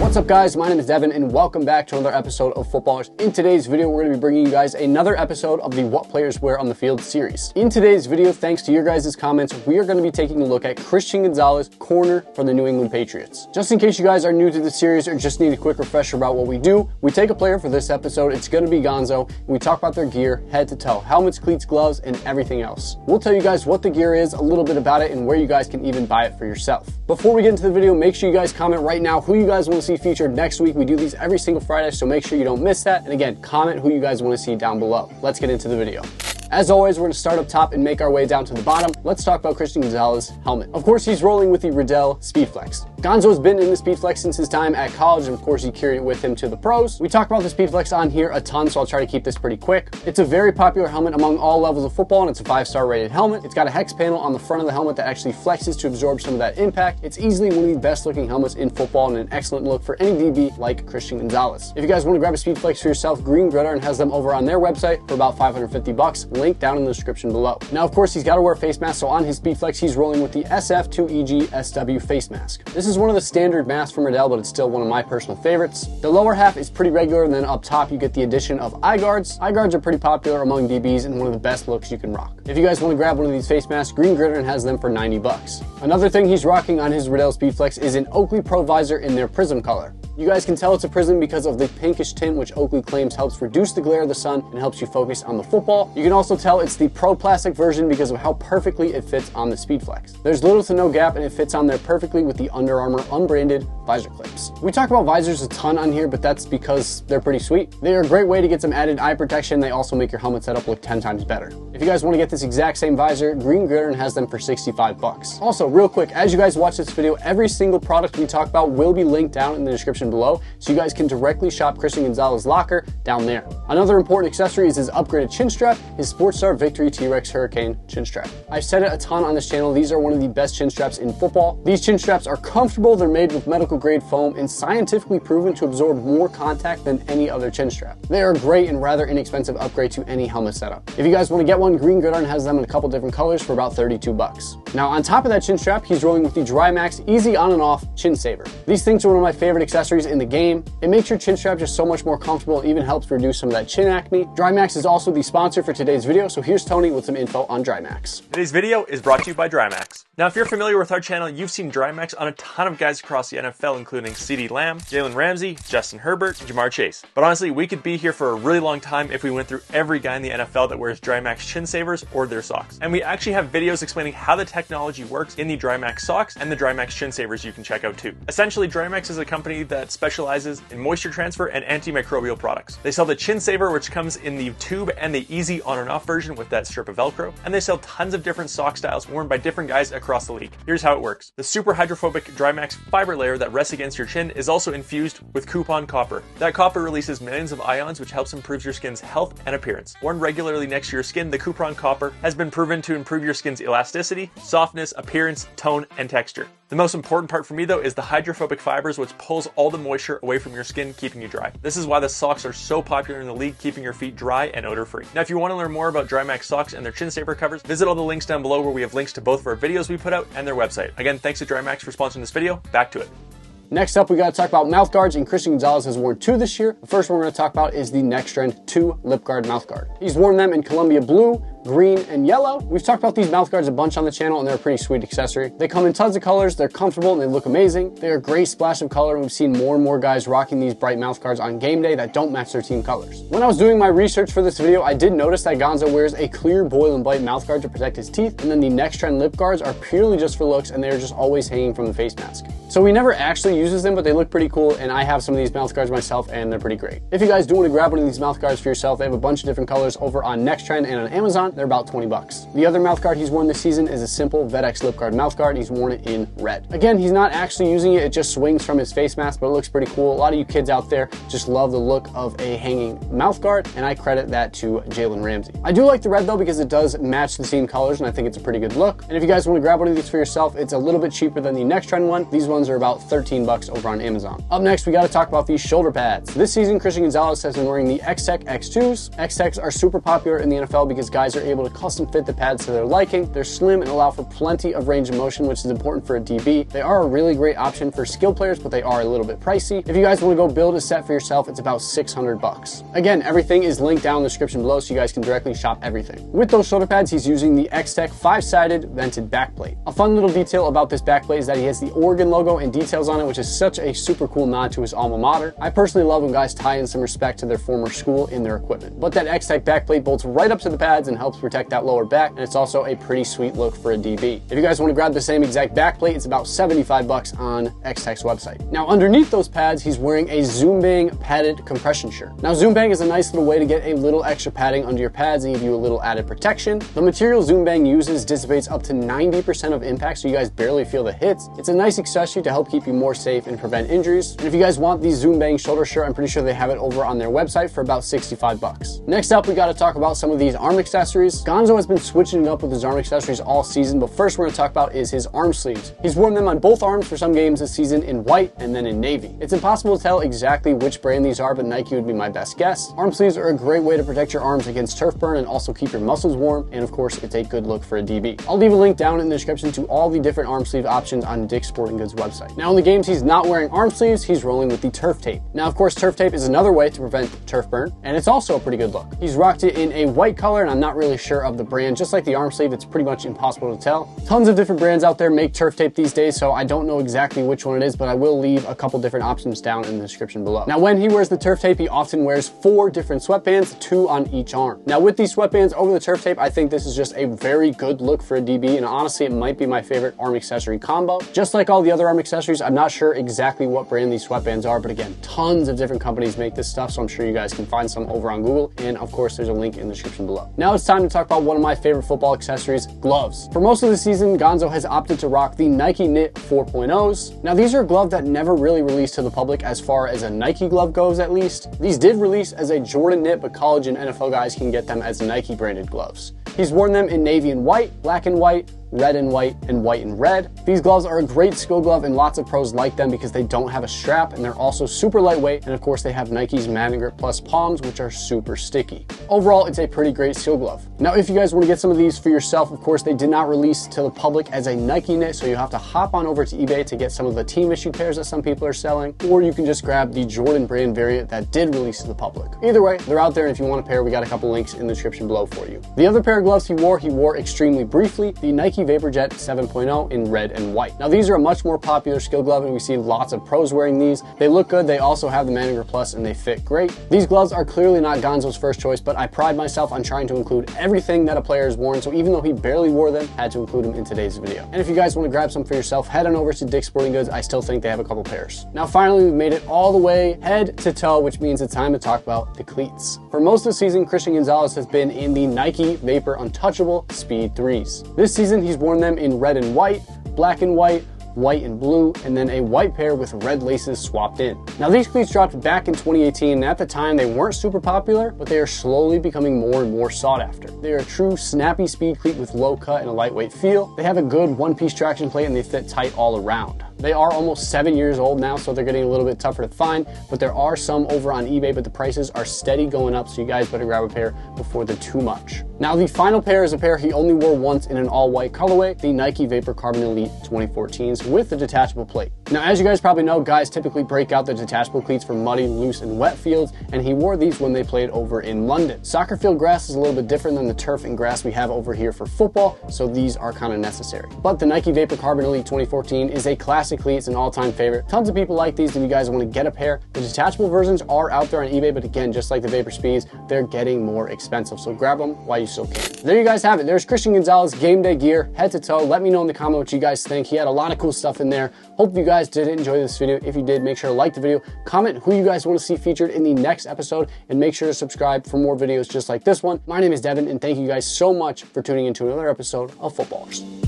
What's up guys, my name is Devin and welcome back to another episode of Footballrs. In today's video, we're going to be bringing you guys another episode of the What Players Wear on the Field series. In today's video, thanks to your guys' comments, we are going to be taking a look at Christian Gonzalez, corner for the New England Patriots. Just in case you guys are new to the series or just need a quick refresher about what we do, we take a player for this episode, it's going to be Gonzo, and we talk about their gear head to toe, helmets, cleats, gloves, and everything else. We'll tell you guys what the gear is, a little bit about it, and where you guys can even buy it for yourself. Before we get into the video, make sure you guys comment right now who you guys want to see featured next week. We do these every single Friday, so make sure you don't miss that. And again, comment who you guys want to see down below. Let's get into the video. As always, we're going to start up top and make our way down to the bottom. Let's talk about Christian Gonzalez's helmet. Of course, he's rolling with the Riddell Speedflex. Gonzo's been in the Speedflex since his time at college, and of course, he carried it with him to the pros. We talk about the Speedflex on here a ton, so I'll try to keep this pretty quick. It's a very popular helmet among all levels of football, and it's a 5-star rated helmet. It's got a hex panel on the front of the helmet that actually flexes to absorb some of that impact. It's easily one of the best looking helmets in football and an excellent look for any DB like Christian Gonzalez. If you guys want to grab a Speedflex for yourself, Green Gridiron has them over on their website for about $550. Link down in the description below. Now, of course, he's got to wear a face mask, so on his Speedflex, he's rolling with the SF2EG SW face mask. This is one of the standard masks from Riddell, but it's still one of my personal favorites. The lower half is pretty regular, and then up top, you get the addition of eye guards. Eye guards are pretty popular among DBs and one of the best looks you can rock. If you guys want to grab one of these face masks, Green Gridiron has them for $90. Another thing he's rocking on his Riddell Speedflex is an Oakley Pro visor in their prism color. You guys can tell it's a prism because of the pinkish tint, which Oakley claims helps reduce the glare of the sun and helps you focus on the football. You can also tell it's the Pro Plastic version because of how perfectly it fits on the Speedflex. There's little to no gap and it fits on there perfectly with the Under Armour unbranded visor clips. We talk about visors a ton on here, but that's because they're pretty sweet. They are a great way to get some added eye protection. They also make your helmet setup look 10 times better. If you guys want to get this exact same visor, Green Gridiron has them for $65. Also, real quick, as you guys watch this video, every single product we talk about will be linked down in the description below, so you guys can directly shop Christian Gonzalez's locker down there. Another important accessory is his upgraded chin strap, his Sportstar Victory T-Rex Hurricane chin strap. I've said it a ton on this channel, these are one of the best chin straps in football. These chin straps are comfortable, they're made with medical grade foam and scientifically proven to absorb more contact than any other chin strap. They are a great and rather inexpensive upgrade to any helmet setup. If you guys want to get one, Green Gridiron has them in a couple different colors for about $32. Now on top of that chin strap, he's rolling with the Drymax Easy On and Off Chin Saver. These things are one of my favorite accessories in the game. It makes your chin strap just so much more comfortable and even helps reduce some of that chin acne. Drymax is also the sponsor for today's video, so here's Tony with some info on Drymax. Today's video is brought to you by Drymax. Now, if you're familiar with our channel, you've seen Drymax on a ton of guys across the NFL, including CeeDee Lamb, Jalen Ramsey, Justin Herbert, and Jamar Chase. But honestly, we could be here for a really long time if we went through every guy in the NFL that wears Drymax chin savers or their socks. And we actually have videos explaining how the technology works in the Drymax socks and the Drymax chin savers you can check out too. Essentially, Drymax is a company that specializes in moisture transfer and antimicrobial products. They sell the chin saver, which comes in the tube and the easy on and off version with that strip of Velcro, and they sell tons of different sock styles worn by different guys across the league. Here's how it works. The super hydrophobic Drymax fiber layer that rests against your chin is also infused with coupon copper. That copper releases millions of ions, which helps improve your skin's health and appearance. Worn regularly next to your skin, the coupon copper has been proven to improve your skin's elasticity, softness, appearance, tone, and texture. The most important part for me though is the hydrophobic fibers, which pulls all the moisture away from your skin, keeping you dry. This is why the socks are so popular in the league, keeping your feet dry and odor free. Now, if you want to learn more about Drymax socks and their chin saver covers, visit all the links down below where we have links to both of our videos we put out and their website. Again, thanks to Drymax for sponsoring this video. Back to it. Next up, we got to talk about mouth guards, and Christian Gonzalez has worn 2 this year. The first one we're going to talk about is the Next Trend 2 Lip Guard mouth guard. He's worn them in Columbia blue, green, and yellow. We've talked about these mouth guards a bunch on the channel, and they're a pretty sweet accessory. They come in tons of colors, they're comfortable, and they look amazing. They're a great splash of color, and we've seen more and more guys rocking these bright mouth guards on game day that don't match their team colors. When I was doing my research for this video, I did notice that Gonzo wears a clear Boil and Bite mouth guard to protect his teeth, and then the Next Trend lip guards are purely just for looks, and they're just always hanging from the face mask. So he never actually uses them, but they look pretty cool, and I have some of these mouth guards myself, and they're pretty great. If you guys do want to grab one of these mouth guards for yourself, they have a bunch of different colors over on Next Trend and on Amazon. They're about $20. The other mouth guard he's worn this season is a simple VetX lip guard mouth guard. He's worn it in red. Again, he's not actually using it, it just swings from his face mask, but it looks pretty cool. A lot of you kids out there just love the look of a hanging mouth guard, and I credit that to Jalen Ramsey. I do like the red though because it does match the team colors, and I think it's a pretty good look. And if you guys want to grab one of these for yourself, it's a little bit cheaper than the Next Trend one. These ones are about $13 over on Amazon. Up next, we got to talk about these shoulder pads. This season, Christian Gonzalez has been wearing the X-Tech X2s. X-Techs are super popular in the NFL because guys are are able to custom fit the pads to their liking. They're slim and allow for plenty of range of motion, which is important for a DB. They are a really great option for skill players, but they are a little bit pricey. If you guys want to go build a set for yourself, it's about 600 bucks. Again, everything is linked down in the description below, so you guys can directly shop everything. With those shoulder pads, he's using the X-Tech 5-sided vented backplate. A fun little detail about this backplate is that he has the Oregon logo and details on it, which is such a super cool nod to his alma mater. I personally love when guys tie in some respect to their former school in their equipment. But that X-Tech backplate bolts right up to the pads and helps protect that lower back, and it's also a pretty sweet look for a DB. If you guys want to grab the same exact backplate, it's about 75 bucks on X-Tech's website. Now underneath those pads, he's wearing a Zoom Bang padded compression shirt. Now Zoom Bang is a nice little way to get a little extra padding under your pads and give you a little added protection. The material Zoom Bang uses dissipates up to 90% of impact, so you guys barely feel the hits. It's a nice accessory to help keep you more safe and prevent injuries. And if you guys want the Zoom Bang shoulder shirt, I'm pretty sure they have it over on their website for about 65 bucks. Next up, we got to talk about some of these arm accessories. Gonzo has been switching up with his arm accessories all season, but first we're going to talk about is his arm sleeves. He's worn them on both arms for some games this season in white and then in navy. It's impossible to tell exactly which brand these are, but Nike would be my best guess. Arm sleeves are a great way to protect your arms against turf burn and also keep your muscles warm, and of course it's a good look for a DB. I'll leave a link down in the description to all the different arm sleeve options on Dick's Sporting Goods website. Now in the games he's not wearing arm sleeves, he's rolling with the turf tape. Now of course turf tape is another way to prevent turf burn, and it's also a pretty good look. He's rocked it in a white color, and I'm not really sure of the brand. Just like the arm sleeve, it's pretty much impossible to tell. Tons of different brands out there make turf tape these days, so I don't know exactly which one it is, but I will leave a couple different options down in the description below. Now when he wears the turf tape, he often wears 4 different sweatbands, 2 on each arm. Now with these sweatbands over the turf tape, I think this is just a very good look for a DB, and honestly it might be my favorite arm accessory combo. Just like all the other arm accessories, I'm not sure exactly what brand these sweatbands are, but again, tons of different companies make this stuff, so I'm sure you guys can find some over on Google, and of course there's a link in the description below. Now it's time to talk about one of my favorite football accessories, gloves. For most of the season, Gonzo has opted to rock the Nike Knit 4.0s. Now these are a glove that never really released to the public as far as a Nike glove goes, at least. These did release as a Jordan knit, but college and NFL guys can get them as Nike branded gloves. He's worn them in navy and white, black and white, red and white and red. These gloves are a great skill glove, and lots of pros like them because they don't have a strap, and they're also super lightweight, and of course they have Nike's Madden Grip Plus palms, which are super sticky. Overall, it's a pretty great skill glove. Now if you guys want to get some of these for yourself, of course they did not release to the public as a Nike knit, so you have to hop on over to eBay to get some of the team issue pairs that some people are selling, or you can just grab the Jordan brand variant that did release to the public. Either way, they're out there, and if you want a pair, we got a couple links in the description below for you. The other pair of gloves he wore extremely briefly, the Nike VaporJet 7.0 in red and white. Now these are a much more popular skill glove, and we see lots of pros wearing these. They look good, they also have the Madden Grip Plus, and they fit great. These gloves are clearly not Gonzo's first choice, but I pride myself on trying to include everything that a player has worn, so even though he barely wore them, I had to include them in today's video. And if you guys want to grab some for yourself, head on over to Dick's Sporting Goods. I still think they have a couple pairs. Now finally, we've made it all the way head to toe, which means it's time to talk about the cleats. For most of the season, Christian Gonzalez has been in the Nike Vapor Untouchable Speed 3s. This season, he's worn them in red and white, black and white and blue, and then a white pair with red laces swapped in. Now these cleats dropped back in 2018, and at the time they weren't super popular, but they are slowly becoming more and more sought after. They are a true snappy speed cleat with low cut and a lightweight feel. They have a good one-piece traction plate, and they fit tight all around. They are almost 7 years old now, so they're getting a little bit tougher to find, but there are some over on eBay, but the prices are steady going up, so you guys better grab a pair before they're too much. Now the final pair is a pair he only wore once in an all-white colorway, the Nike Vapor Carbon Elite 2014s with the detachable plate. Now as you guys probably know, guys typically break out the detachable cleats for muddy, loose, and wet fields, and he wore these when they played over in London. Soccer field grass is a little bit different than the turf and grass we have over here for football, so these are kind of necessary. But the Nike Vapor Carbon Elite 2014 is a classic cleat. It's an all-time favorite. Tons of people like these. If you guys want to get a pair, the detachable versions are out there on eBay, but again, just like the Vapor Speeds, they're getting more expensive, so grab them while you still can. There you guys have it. There's Christian Gonzalez game day gear, head to toe. Let me know in the comment what you guys think. He had a lot of cool stuff in there. Hope you guys did enjoy this video. If you did, make sure to like the video, comment who you guys want to see featured in the next episode, and make sure to subscribe for more videos just like this one. My name is Devin, and thank you guys so much for tuning into another episode of Footballrs.